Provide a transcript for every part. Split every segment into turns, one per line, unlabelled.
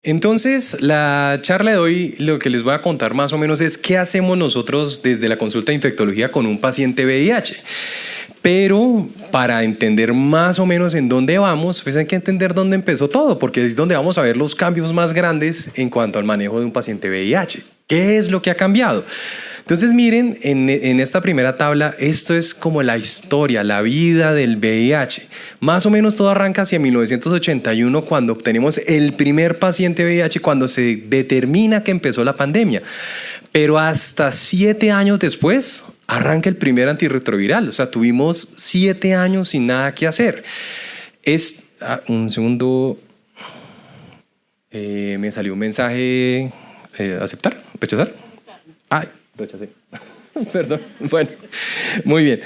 Entonces, la charla de hoy lo que les voy a contar más o menos es qué hacemos nosotros desde la consulta de infectología con un paciente VIH. Pero para entender más o menos en dónde vamos, pues hay que entender dónde empezó todo, porque es donde vamos a ver los cambios más grandes en cuanto al manejo de un paciente VIH. ¿Qué es lo que ha cambiado? Entonces miren, en esta primera tabla, esto es como la historia, la vida del VIH. Más o menos todo arranca hacia 1981, cuando obtenemos el primer paciente VIH, cuando se determina que empezó la pandemia. Pero hasta 7 años después arranca el primer antirretroviral. O sea, tuvimos 7 años sin nada que hacer. Un segundo. Me salió un mensaje. ¿Aceptar? ¿Rechazar? Ay, rechacé. Perdón. Bueno, muy bien.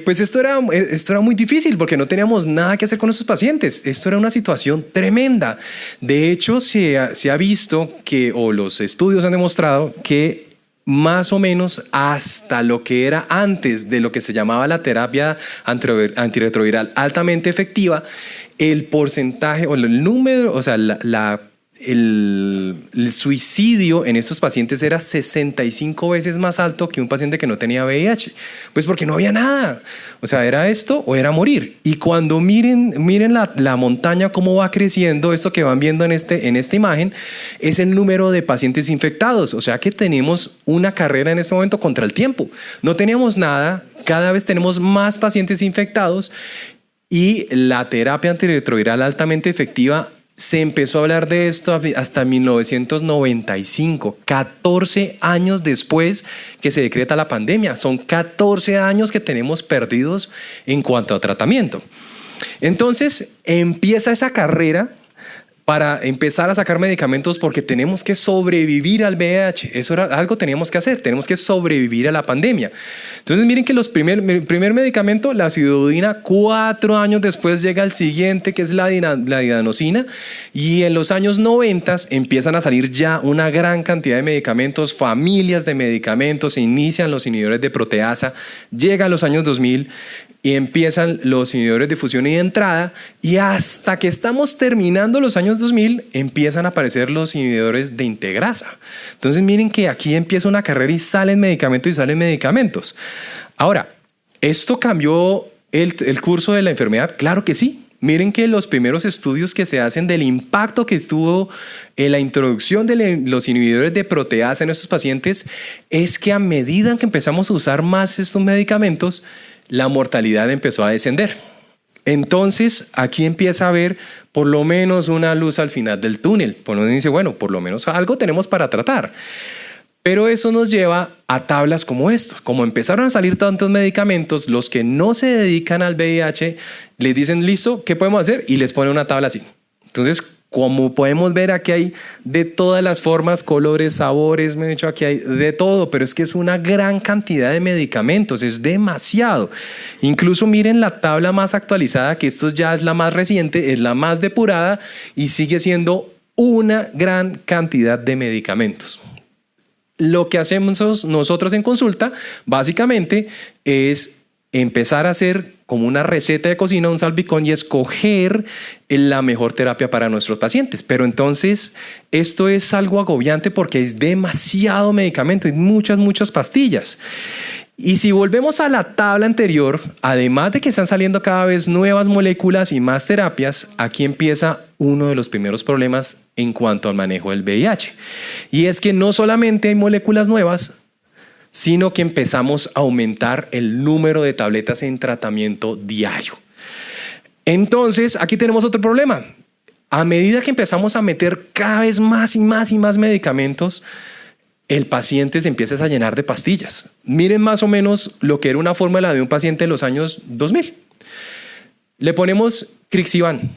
Pues esto era muy difícil porque no teníamos nada que hacer con esos pacientes. Esto era una situación tremenda. De hecho, se ha visto que, o los estudios han demostrado que más o menos hasta lo que era antes de lo que se llamaba la terapia antirretroviral altamente efectiva, el porcentaje o el número, o sea, el suicidio en estos pacientes era 65 veces más alto que un paciente que no tenía VIH. Pues porque no había nada. O sea, era esto o era morir. Y cuando miren la montaña cómo va creciendo, esto que van viendo en esta imagen, es el número de pacientes infectados. O sea que tenemos una carrera en este momento contra el tiempo. No teníamos nada, cada vez tenemos más pacientes infectados y la terapia antirretroviral altamente efectiva se empezó a hablar de esto hasta 1995, 14 años después que se decreta la pandemia. Son 14 años que tenemos perdidos en cuanto a tratamiento. Entonces empieza esa carrera para empezar a sacar medicamentos porque tenemos que sobrevivir al VIH. Eso era algo que teníamos que hacer, tenemos que sobrevivir a la pandemia. Entonces miren que el primer medicamento, la acidudina, 4 años después llega el siguiente, que es la didanosina, y en los años 90 empiezan a salir ya una gran cantidad de medicamentos, familias de medicamentos, se inician los inhibidores de proteasa, llegan los años 2000 y empiezan los inhibidores de fusión y de entrada, y hasta que estamos terminando los años 2000 empiezan a aparecer los inhibidores de integrasa. Entonces miren que aquí empieza una carrera y salen medicamentos. Ahora, ¿esto cambió el curso de la enfermedad? Claro que sí. Miren que los primeros estudios que se hacen del impacto que estuvo en la introducción de los inhibidores de proteasa en estos pacientes es que a medida que empezamos a usar más estos medicamentos, la mortalidad empezó a descender. Entonces, aquí empieza a haber por lo menos una luz al final del túnel. Por lo menos dice, bueno, por lo menos algo tenemos para tratar. Pero eso nos lleva a tablas como estos. Como empezaron a salir tantos medicamentos, los que no se dedican al VIH les dicen, listo, ¿qué podemos hacer? Y les ponen una tabla así. Entonces, como podemos ver, aquí hay de todas las formas, colores, sabores, me he dicho, aquí hay de todo, pero es que es una gran cantidad de medicamentos, es demasiado. Incluso miren la tabla más actualizada, que esto ya es la más reciente, es la más depurada y sigue siendo una gran cantidad de medicamentos. Lo que hacemos nosotros en consulta, básicamente, es empezar a hacer como una receta de cocina, un salpicón y escoger la mejor terapia para nuestros pacientes. Pero entonces esto es algo agobiante porque es demasiado medicamento, hay muchas pastillas. Y si volvemos a la tabla anterior, además de que están saliendo cada vez nuevas moléculas y más terapias, aquí empieza uno de los primeros problemas en cuanto al manejo del VIH. Y es que no solamente hay moléculas nuevas, sino que empezamos a aumentar el número de tabletas en tratamiento diario. Entonces, aquí tenemos otro problema. A medida que empezamos a meter cada vez más medicamentos, el paciente se empieza a llenar de pastillas. Miren más o menos lo que era una fórmula de un paciente en los años 2000. Le ponemos Crixivan.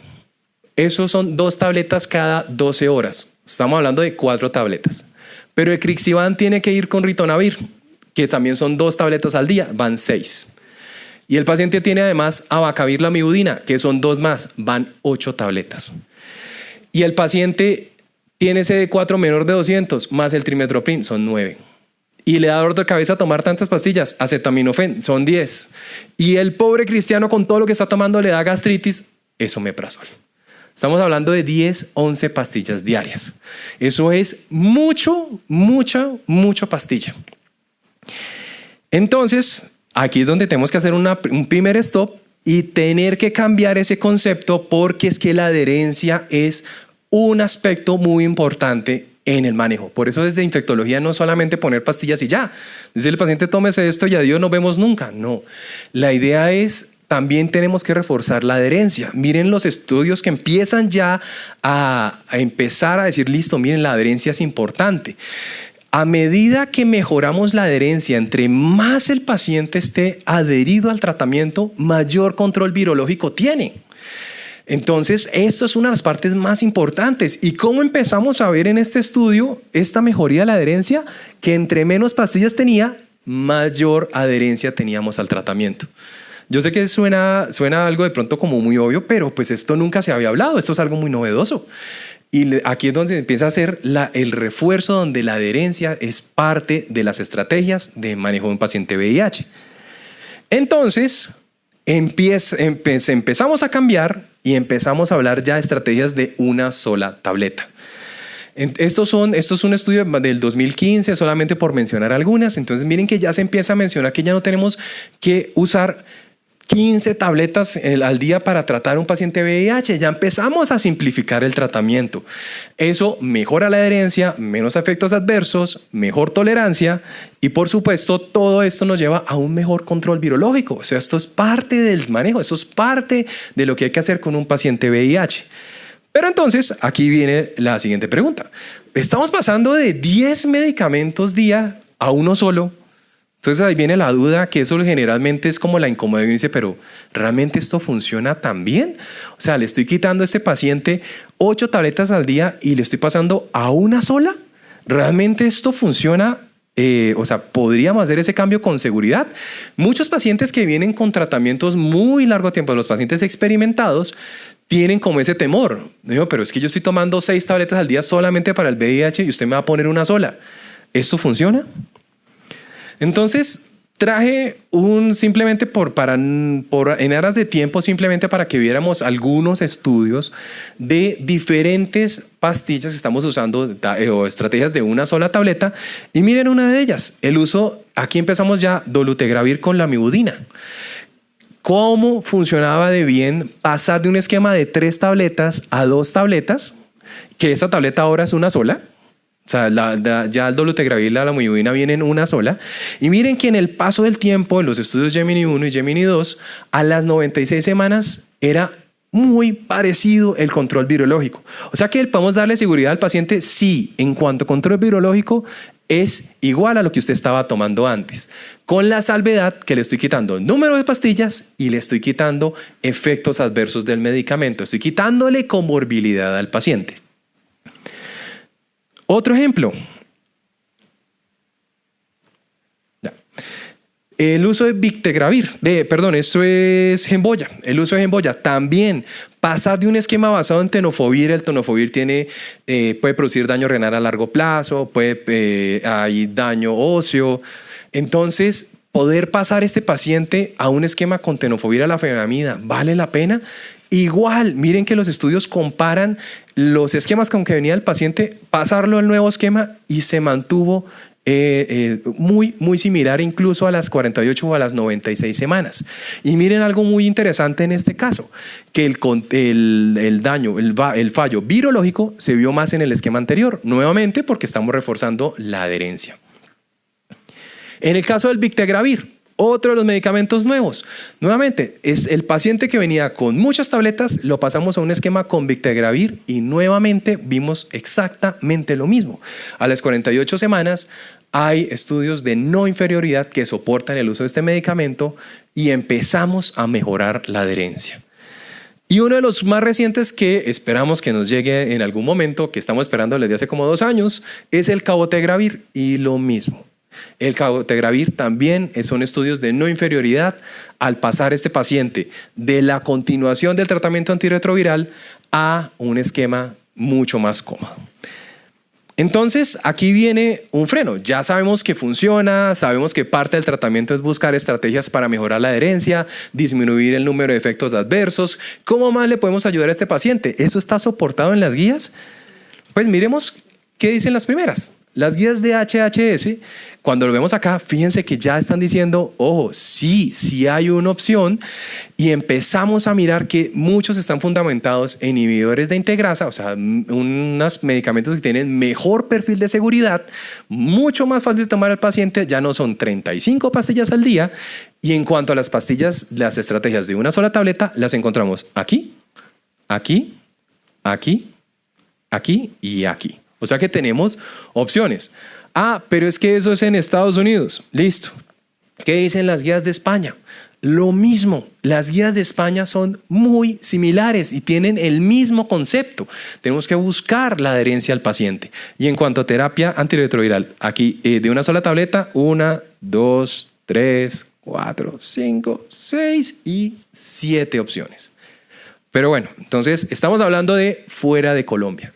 Eso son 2 tabletas cada 12 horas. Estamos hablando de 4 tabletas. Pero el Crixivan tiene que ir con ritonavir, que también son 2 tabletas al día, van 6. Y el paciente tiene además abacavir lamivudina, que son 2 más, van 8 tabletas. Y el paciente tiene CD4 menor de 200, más el trimestoprim, son 9. Y le da dolor de cabeza tomar tantas pastillas, acetaminofén, son 10. Y el pobre cristiano con todo lo que está tomando le da gastritis, esomeprazol. Estamos hablando de 10, 11 pastillas diarias. Eso es mucha pastilla. Entonces, aquí es donde tenemos que hacer un primer stop y tener que cambiar ese concepto, porque es que la adherencia es un aspecto muy importante en el manejo. Por eso desde infectología no solamente poner pastillas y ya. Decirle al paciente tómese esto y adiós, nos vemos nunca. No, la idea es también tenemos que reforzar la adherencia. Miren los estudios que empiezan ya a empezar a decir, listo, miren, la adherencia es importante. A medida que mejoramos la adherencia, entre más el paciente esté adherido al tratamiento, mayor control virológico tiene. Entonces, esto es una de las partes más importantes. ¿Y cómo empezamos a ver en este estudio esta mejoría de la adherencia? Que entre menos pastillas tenía, mayor adherencia teníamos al tratamiento. Yo sé que suena algo de pronto como muy obvio, pero pues esto nunca se había hablado, esto es algo muy novedoso. Y aquí es donde se empieza a hacer el refuerzo, donde la adherencia es parte de las estrategias de manejo de un paciente VIH. Entonces, empezamos a cambiar y empezamos a hablar ya de estrategias de una sola tableta. Esto es un estudio del 2015, solamente por mencionar algunas. Entonces miren que ya se empieza a mencionar que ya no tenemos que usar 15 tabletas al día para tratar a un paciente VIH. Ya empezamos a simplificar el tratamiento. Eso mejora la adherencia, menos efectos adversos, mejor tolerancia y por supuesto todo esto nos lleva a un mejor control virológico. O sea, esto es parte del manejo, esto es parte de lo que hay que hacer con un paciente VIH. Pero entonces aquí viene la siguiente pregunta. Estamos pasando de 10 medicamentos día a uno solo. Entonces ahí viene la duda, que eso generalmente es como la incomodidad. Y dice, pero ¿realmente esto funciona tan bien? O sea, le estoy quitando a este paciente 8 tabletas al día y le estoy pasando a una sola. ¿Realmente esto funciona? O sea, ¿podríamos hacer ese cambio con seguridad? Muchos pacientes que vienen con tratamientos muy largo tiempo, los pacientes experimentados, tienen como ese temor. Digo, pero es que yo estoy tomando 6 tabletas al día solamente para el VIH y usted me va a poner una sola. ¿Esto funciona? Entonces traje simplemente en aras de tiempo, simplemente para que viéramos algunos estudios de diferentes pastillas que estamos usando o estrategias de una sola tableta. Y miren una de ellas, el uso, aquí empezamos ya, dolutegravir con lamivudina. ¿Cómo funcionaba de bien pasar de un esquema de 3 tabletas a 2 tabletas? Que esa tableta ahora es una sola. O sea, ya el dolutegravir y la lamivudina vienen una sola. Y miren que en el paso del tiempo, en los estudios Gemini 1 y Gemini 2, a las 96 semanas era muy parecido el control virológico. O sea que podemos darle seguridad al paciente, sí, en cuanto a control virológico es igual a lo que usted estaba tomando antes, con la salvedad que le estoy quitando el número de pastillas y le estoy quitando efectos adversos del medicamento. Estoy quitándole comorbilidad al paciente. Otro ejemplo. El uso de Bictegravir, eso es Genvoya. El uso de Genvoya también. Pasar de un esquema basado en tenofovir, el tenofovir puede producir daño renal a largo plazo, hay daño óseo. Entonces, poder pasar este paciente a un esquema con tenofovir a la fenamida, ¿vale la pena? Igual, miren que los estudios comparan los esquemas con que venía el paciente, pasarlo al nuevo esquema y se mantuvo muy similar incluso a las 48 o a las 96 semanas. Y miren algo muy interesante en este caso, que el fallo virológico se vio más en el esquema anterior, nuevamente porque estamos reforzando la adherencia. En el caso del Bictegravir, otro de los medicamentos nuevos. Nuevamente, es el paciente que venía con muchas tabletas, lo pasamos a un esquema con Bictegravir y nuevamente vimos exactamente lo mismo. A las 48 semanas hay estudios de no inferioridad que soportan el uso de este medicamento y empezamos a mejorar la adherencia. Y uno de los más recientes que esperamos que nos llegue en algún momento, que estamos esperando desde hace como 2 años, es el cabotegravir y lo mismo. El cabotegravir también son estudios de no inferioridad al pasar este paciente de la continuación del tratamiento antirretroviral a un esquema mucho más cómodo. Entonces, aquí viene un freno. Ya sabemos que funciona, sabemos que parte del tratamiento es buscar estrategias para mejorar la adherencia, disminuir el número de efectos adversos. ¿Cómo más le podemos ayudar a este paciente? ¿Eso está soportado en las guías? Pues miremos qué dicen las primeras. Las guías de HHS, cuando lo vemos acá, fíjense que ya están diciendo, ojo, sí hay una opción, y empezamos a mirar que muchos están fundamentados en inhibidores de integrasa, o sea, unos medicamentos que tienen mejor perfil de seguridad, mucho más fácil de tomar al paciente, ya no son 35 pastillas al día, y en cuanto a las pastillas, las estrategias de una sola tableta, las encontramos aquí, aquí, aquí, aquí y aquí. O sea que tenemos opciones. Ah, pero es que eso es en Estados Unidos. Listo. ¿Qué dicen las guías de España? Lo mismo. Las guías de España son muy similares y tienen el mismo concepto. Tenemos que buscar la adherencia al paciente. Y en cuanto a terapia antirretroviral, aquí de una sola tableta, 1, 2, 3, 4, 5, 6 y 7 opciones. Pero bueno, entonces estamos hablando de fuera de Colombia.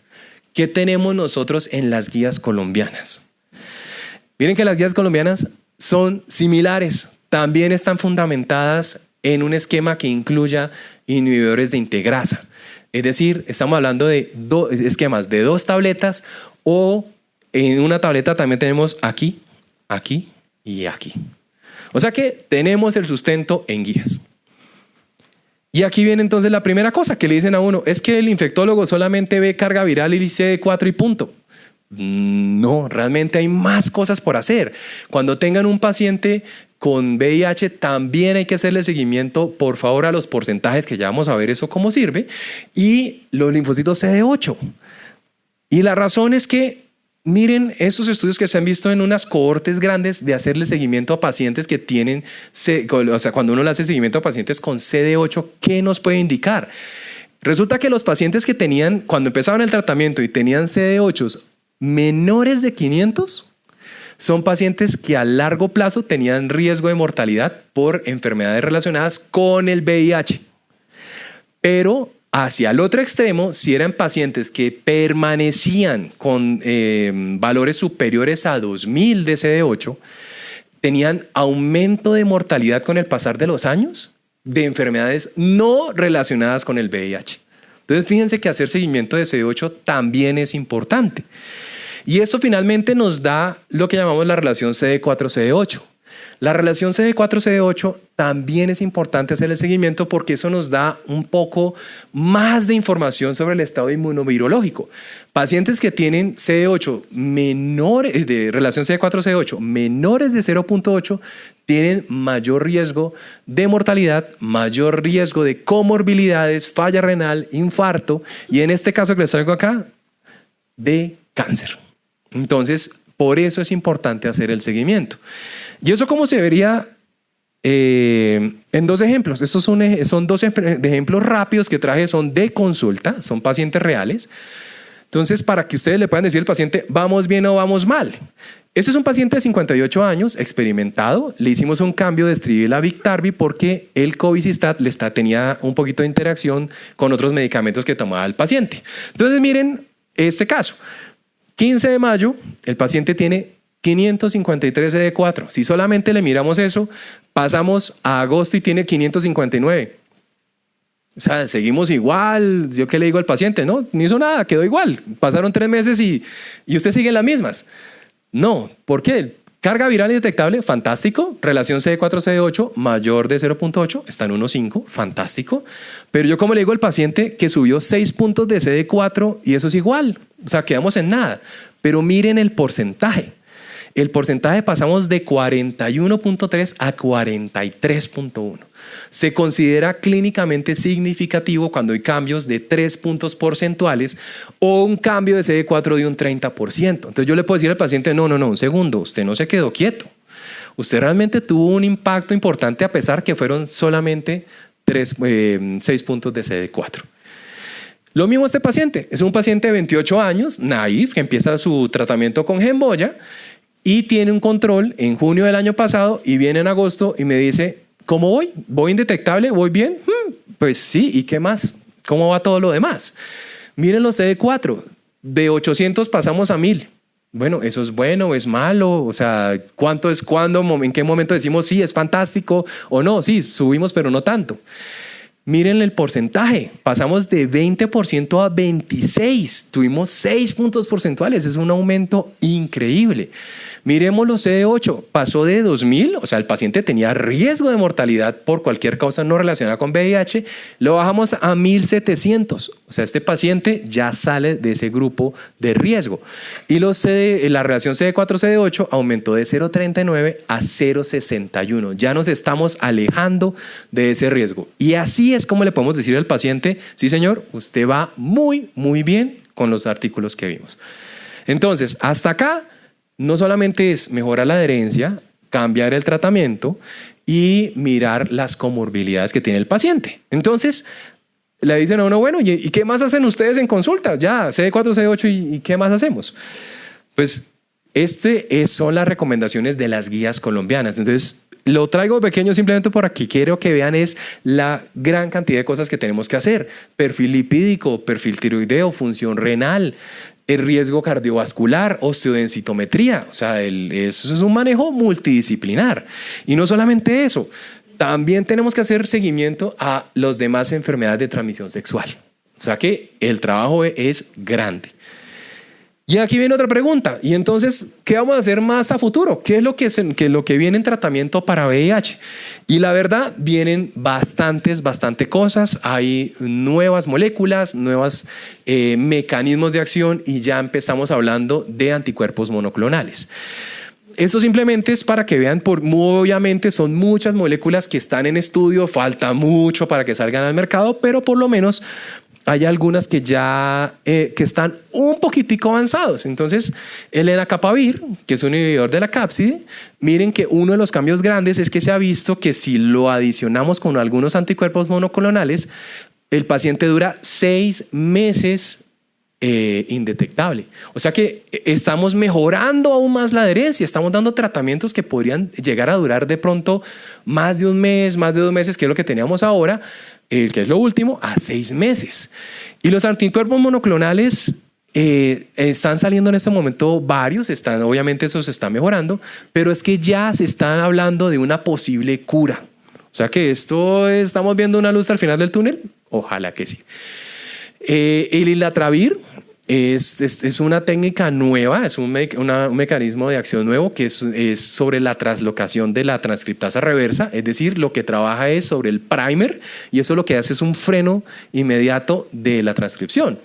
¿Qué tenemos nosotros en las guías colombianas? Miren que las guías colombianas son similares. También están fundamentadas en un esquema que incluya inhibidores de integrasa. Es decir, estamos hablando de esquemas de 2 tabletas, o en una tableta también tenemos aquí, aquí y aquí. O sea que tenemos el sustento en guías. Y aquí viene entonces la primera cosa que le dicen a uno, es que el infectólogo solamente ve carga viral y CD4 y punto. No, realmente hay más cosas por hacer. Cuando tengan un paciente con VIH, también hay que hacerle seguimiento, por favor, a los porcentajes, que ya vamos a ver eso cómo sirve, y los linfocitos CD8. Y la razón es que miren esos estudios que se han visto en unas cohortes grandes de hacerle seguimiento a pacientes que tienen, o sea, cuando uno le hace seguimiento a pacientes con CD8, ¿qué nos puede indicar? Resulta que los pacientes que tenían, cuando empezaban el tratamiento y tenían CD8 menores de 500, son pacientes que a largo plazo tenían riesgo de mortalidad por enfermedades relacionadas con el VIH. Pero hacia el otro extremo, si eran pacientes que permanecían con valores superiores a 2000 de CD8, tenían aumento de mortalidad con el pasar de los años de enfermedades no relacionadas con el VIH. Entonces, fíjense que hacer seguimiento de CD8 también es importante. Y esto finalmente nos da lo que llamamos la relación CD4-CD8. La relación CD4-CD8 también es importante hacer el seguimiento, porque eso nos da un poco más de información sobre el estado inmunovirológico. Pacientes que tienen CD8 menores, de relación CD4-CD8 menores de 0.8, tienen mayor riesgo de mortalidad, mayor riesgo de comorbilidades, falla renal, infarto, y en este caso que les traigo acá, de cáncer. Entonces, por eso es importante hacer el seguimiento. ¿Y eso cómo se vería? En 2 ejemplos. Estos son 2 ejemplos rápidos que traje, son de consulta, son pacientes reales. Entonces, para que ustedes le puedan decir al paciente, ¿vamos bien o vamos mal? Este es un paciente de 58 años, experimentado. Le hicimos un cambio de Estrivil a Biktarvy porque el Covicistat tenía un poquito de interacción con otros medicamentos que tomaba el paciente. Entonces, miren este caso. 15 de mayo, el paciente tiene 553 CD4. Si solamente le miramos eso, pasamos a agosto y tiene 559. O sea, seguimos igual. ¿Yo qué le digo al paciente? No, ni hizo nada, quedó igual. Pasaron 3 meses y usted sigue en las mismas. No, ¿por qué? Carga viral indetectable, fantástico. Relación CD4-CD8 mayor de 0.8, está en 1.5, fantástico. Pero yo, como le digo al paciente que subió 6 puntos de CD4 y eso es igual. O sea, quedamos en nada. Pero miren el porcentaje. El porcentaje pasamos de 41.3 a 43.1. Se considera clínicamente significativo cuando hay cambios de 3 puntos porcentuales o un cambio de CD4 de un 30%. Entonces yo le puedo decir al paciente, no, un segundo, usted no se quedó quieto. Usted realmente tuvo un impacto importante a pesar que fueron solamente 6 puntos de CD4. Lo mismo este paciente. Es un paciente de 28 años, naïf, que empieza su tratamiento con Genboya y tiene un control en junio del año pasado y viene en agosto y me dice, ¿cómo voy? ¿Voy indetectable? ¿Voy bien? Pues sí, ¿y qué más? ¿Cómo va todo lo demás? Miren los CD4. de 800 pasamos a 1000. Bueno, ¿eso es bueno o es malo? O sea, ¿cuánto es cuándo? ¿En qué momento decimos sí, es fantástico o no? Sí, subimos, pero no tanto. Miren el porcentaje, pasamos de 20% a 26%, tuvimos 6 puntos porcentuales, es un aumento increíble. Miremos los CD8, pasó de 2000, o sea, el paciente tenía riesgo de mortalidad por cualquier causa no relacionada con VIH, lo bajamos a 1700, o sea, este paciente ya sale de ese grupo de riesgo. Y la relación CD4-CD8 aumentó de 0,39 a 0,61, ya nos estamos alejando de ese riesgo. Y así es como le podemos decir al paciente, sí señor, usted va muy, muy bien con los artículos que vimos. Entonces, hasta acá, no solamente es mejorar la adherencia, cambiar el tratamiento y mirar las comorbilidades que tiene el paciente. Entonces, le dicen a uno, bueno, ¿y qué más hacen ustedes en consulta? Ya, CD4, CD8, ¿y qué más hacemos? Pues, son las recomendaciones de las guías colombianas. Entonces, lo traigo pequeño simplemente por aquí. Quiero que vean es la gran cantidad de cosas que tenemos que hacer. Perfil lipídico, perfil tiroideo, función renal, el riesgo cardiovascular, osteodensitometría. O sea, eso es un manejo multidisciplinar. Y no solamente eso, también tenemos que hacer seguimiento a las demás enfermedades de transmisión sexual. O sea que el trabajo es grande. Y aquí viene otra pregunta. Y entonces, ¿qué vamos a hacer más a futuro? ¿Qué es lo que viene en tratamiento para VIH? Y la verdad, vienen bastante cosas. Hay nuevas moléculas, nuevos mecanismos de acción y ya empezamos hablando de anticuerpos monoclonales. Esto simplemente es para que vean, obviamente son muchas moléculas que están en estudio, falta mucho para que salgan al mercado, pero por lo menos hay algunas que ya que están un poquitico avanzados. Entonces, el lenacapavir, que es un inhibidor de la cápside, miren que uno de los cambios grandes es que se ha visto que si lo adicionamos con algunos anticuerpos monoclonales, el paciente dura 6 meses indetectable. O sea que estamos mejorando aún más la adherencia, estamos dando tratamientos que podrían llegar a durar de pronto más de un mes, más de 2 meses, que es lo que teníamos ahora, que es lo último, a 6 meses. Y los anticuerpos monoclonales están saliendo en este momento varios, obviamente eso se está mejorando, pero es que ya se están hablando de una posible cura. O sea que estamos viendo una luz al final del túnel, ojalá que sí. El islatravir es una técnica nueva, es un mecanismo de acción nuevo que es sobre la translocación de la transcriptasa reversa, es decir, lo que trabaja es sobre el primer y eso lo que hace es un freno inmediato de la transcripción.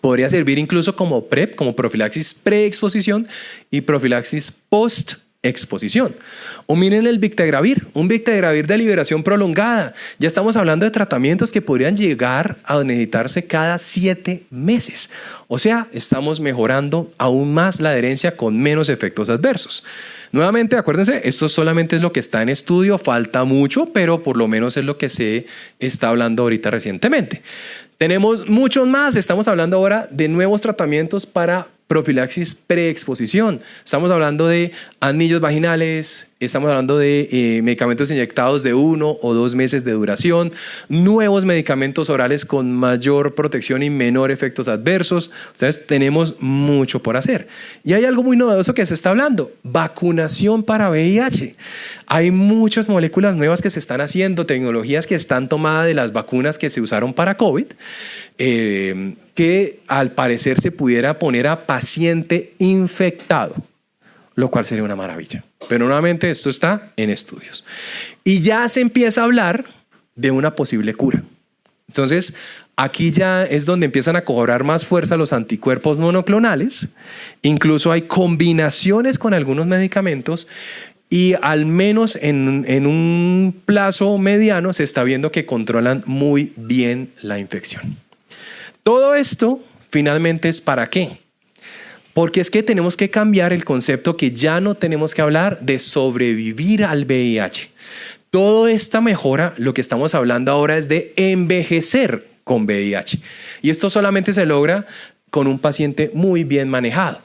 Podría servir incluso como PrEP, como profilaxis preexposición y profilaxis post-exposición. O miren el Victegravir, un Victegravir de liberación prolongada. Ya estamos hablando de tratamientos que podrían llegar a necesitarse cada 7 meses. O sea, estamos mejorando aún más la adherencia con menos efectos adversos. Nuevamente, acuérdense, esto solamente es lo que está en estudio, falta mucho, pero por lo menos es lo que se está hablando ahorita recientemente. Tenemos muchos más, estamos hablando ahora de nuevos tratamientos para profilaxis preexposición. Estamos hablando de anillos vaginales, estamos hablando de medicamentos inyectados de 1 o 2 meses de duración, nuevos medicamentos orales con mayor protección y menor efectos adversos. O sea, tenemos mucho por hacer. Y hay algo muy novedoso que se está hablando, vacunación para VIH. Hay muchas moléculas nuevas que se están haciendo, tecnologías que están tomadas de las vacunas que se usaron para COVID, que al parecer se pudiera poner a paciente infectado, lo cual sería una maravilla. Pero nuevamente esto está en estudios. Y ya se empieza a hablar de una posible cura. Entonces, aquí ya es donde empiezan a cobrar más fuerza los anticuerpos monoclonales. Incluso hay combinaciones con algunos medicamentos y al menos en un plazo mediano se está viendo que controlan muy bien la infección. Todo esto finalmente es ¿para qué? Porque es que tenemos que cambiar el concepto que ya no tenemos que hablar de sobrevivir al VIH. Toda esta mejora, lo que estamos hablando ahora es de envejecer con VIH. Y esto solamente se logra con un paciente muy bien manejado.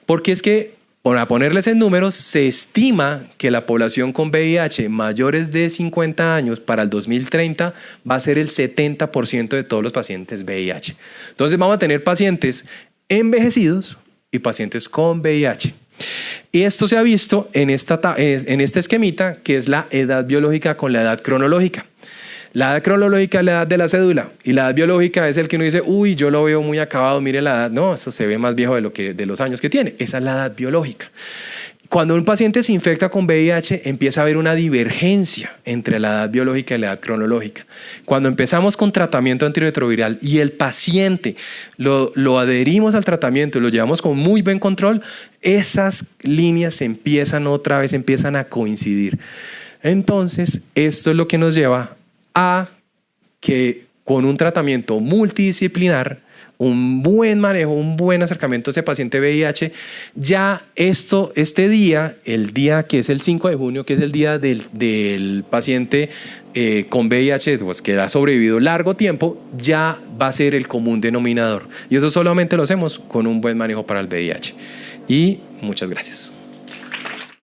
Porque es que, para ponerles en números, se estima que la población con VIH mayores de 50 años para el 2030 va a ser el 70% de todos los pacientes VIH. Entonces vamos a tener pacientes envejecidos y pacientes con VIH. Y esto se ha visto en este esquemita, que es la edad biológica con la edad cronológica. La edad cronológica es la edad de la cédula y la edad biológica es el que uno dice, uy, yo lo veo muy acabado, mire la edad. No, eso se ve más viejo de los años que tiene. Esa es la edad biológica. Cuando un paciente se infecta con VIH, empieza a haber una divergencia entre la edad biológica y la edad cronológica. Cuando empezamos con tratamiento antirretroviral y el paciente lo adherimos al tratamiento y lo llevamos con muy buen control, esas líneas empiezan a coincidir. Entonces, esto es lo que nos lleva a que con un tratamiento multidisciplinar, un buen manejo, un buen acercamiento a ese paciente VIH, ya este día, el día que es el 5 de junio, que es el día del paciente con VIH, pues, que ha sobrevivido largo tiempo, ya va a ser el común denominador. Y eso solamente lo hacemos con un buen manejo para el VIH. Y muchas gracias.